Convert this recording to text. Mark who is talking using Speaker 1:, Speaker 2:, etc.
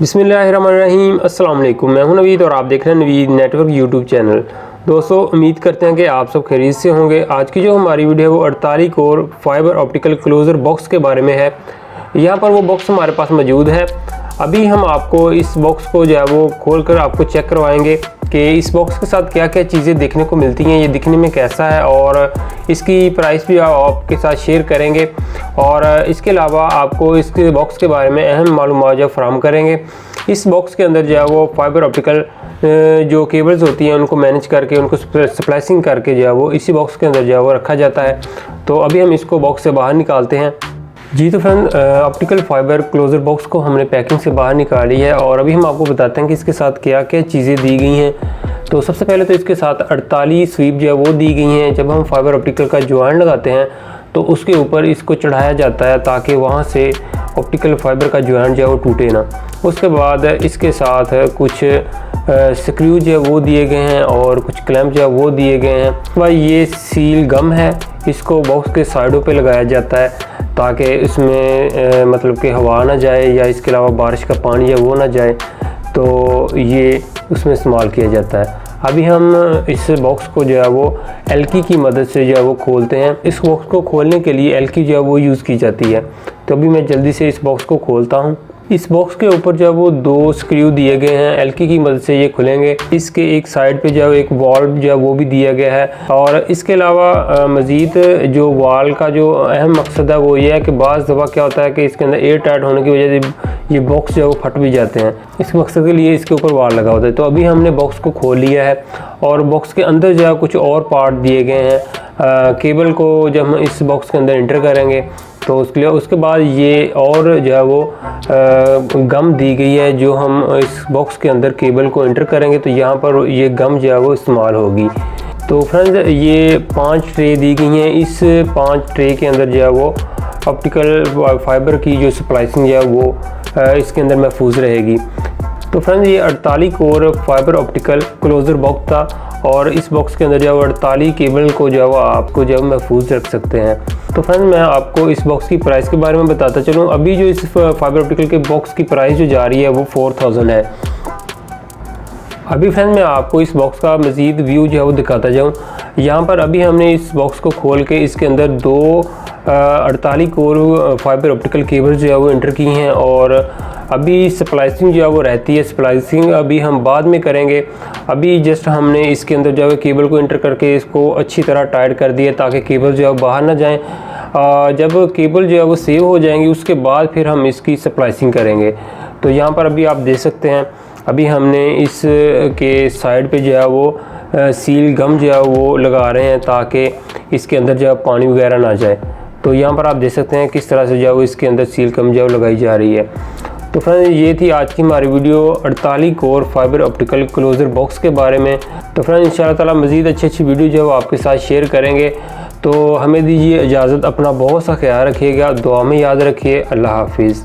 Speaker 1: बिस्मिल्लाहिर्रहमानिर्रहीम। अस्सलाम वालेकुम। मैं हूं नवीद और आप देख रहे हैं नवीद नेटवर्क यूट्यूब चैनल। दोस्तों, उम्मीद करते हैं कि आप सब खैरियत से होंगे। आज की जो हमारी वीडियो है वो 48 core fibre optical closure box के बारे में है। यहाँ पर वो बॉक्स हमारे पास मौजूद है। अभी हम आपको इस बॉक्स को जो है वो खोल कर आपको चेक करवाएंगे कि इस बॉक्स के साथ क्या क्या चीज़ें देखने को मिलती हैं, ये दिखने में कैसा है, और इसकी प्राइस भी आपके साथ शेयर करेंगे। और इसके अलावा आपको इसके बॉक्स के बारे में अहम मालूमात जो फराहम करेंगे। इस बॉक्स के अंदर जो है वो फाइबर ऑप्टिकल जो केबल्स होती हैं उनको मैनेज करके, उनको स्प्लाइसिंग करके जो है वो इसी बॉक्स के अंदर जो है वो रखा जाता है। तो अभी हम इसको बॉक्स से बाहर निकालते हैं। जी तो friend, optical fibre closure box को हमने पैकिंग से बाहर निकाली है और अभी हम आपको बताते हैं कि इसके साथ क्या क्या चीज़ें दी गई हैं। तो सबसे पहले तो इसके साथ 48 स्वीप जो है वो दी गई हैं। जब हम फाइबर ऑप्टिकल का ज्वाइन लगाते हैं तो उसके ऊपर इसको चढ़ाया जाता है ताकि वहाँ से ऑप्टिकल फाइबर का ज्वाइन जो है वो टूटे ना। उसके बाद इसके साथ कुछ स्क्रू जो है वो दिए गए हैं और कुछ क्लैंप जो है वो दिए गए हैं। भाई ये सील गम है, इसको बॉक्स के साइडों पे लगाया जाता है ताकि इसमें मतलब कि हवा ना जाए या इसके अलावा बारिश का पानी है वो ना जाए, तो ये उसमें इस्तेमाल किया जाता है। अभी हम इस बॉक्स को जो है वो एल्की की मदद से जो है वो खोलते हैं। इस बॉक्स को खोलने के लिए एल्की जो है वो यूज़ की जाती है। तो अभी मैं जल्दी से इस बॉक्स को खोलता हूँ। इस बॉक्स के ऊपर जो है वो 2 स्क्रू दिए गए हैं, एल्की की मदद से ये खुलेंगे। इसके एक साइड पे जो है एक वाल्व जो है वो भी दिया गया है। और इसके अलावा मज़ीद जो वाल का जो अहम मकसद है वो ये है कि बाज़ दफ़ा क्या होता है कि इसके अंदर एयर टाइट होने की वजह से ये बॉक्स जो है वो फट भी जाते हैं। इस मकसद के लिए इसके ऊपर वाल लगा होता है। तो अभी हमने बॉक्स को खोल लिया है और बॉक्स के अंदर जो है कुछ और पार्ट दिए गए हैं। केबल को जब हम इस बॉक्स के अंदर इंटर करेंगे तो उसके बाद ये और जो है वो गम दी गई है। जो हम इस बॉक्स के अंदर केबल को इंटर करेंगे तो यहाँ पर ये गम जो है वो इस्तेमाल होगी। तो फ्रेंड्स, ये 5 ट्रे दी गई हैं। इस 5 ट्रे के अंदर जो है वो ऑप्टिकल फाइबर की जो स्प्लाइसिंग जो है वो इसके अंदर महफूज रहेगी। तो फ्रेंड्स, ये 48 core fibre optical closure box था और इस बॉक्स के अंदर जो है 48 केबल को जो है वो आपको जो है महफूज रख सकते हैं। तो फ्रेंड्स, मैं आपको इस बॉक्स की प्राइस के बारे में बताता चलूँ। अभी जो इस फाइबर ऑप्टिकल के बॉक्स की प्राइस जो जा रही है वो 4000 है। अभी फ्रेंड्स, मैं आपको इस बॉक्स का मज़ीद व्यू जो है वो दिखाता जाऊँ। यहाँ पर अभी हमने इस बॉक्स को खोल के इसके अंदर 2 48 कोर फाइबर ऑप्टिकल केबल जो है वो इंटर की हैं और अभी स्प्लाइसिंग जो है वो रहती है। स्प्लाइसिंग अभी हम बाद में करेंगे। अभी जस्ट हमने इसके अंदर जो है केबल को इंटर करके इसको अच्छी तरह टाइट कर दिया ताकि केबल जो है बाहर ना जाएं। जब केबल जो है वो सेव हो जाएंगी उसके बाद फिर हम इसकी स्प्लाइसिंग करेंगे। तो यहाँ पर अभी आप देख सकते हैं, अभी हमने इस के साइड पे जो है वो सील गम जो है वो लगा रहे हैं ताकि इसके अंदर जो है पानी वगैरह ना जाए। तो यहाँ पर आप देख सकते हैं किस तरह से जो है वो इसके अंदर सील गम जो है लगाई जा रही है। तो फ्रेंड्स, ये थी आज की हमारी video 48 core fibre optical closure box के बारे में। तो फ्रेंड्स, इंशाअल्लाह ताला मज़ीद अच्छी वीडियो जो है वो आपके साथ शेयर करेंगे। तो हमें दीजिए इजाज़त, अपना बहुत सा ख्याल रखिएगा, दुआ में याद रखिए। अल्लाह हाफिज़।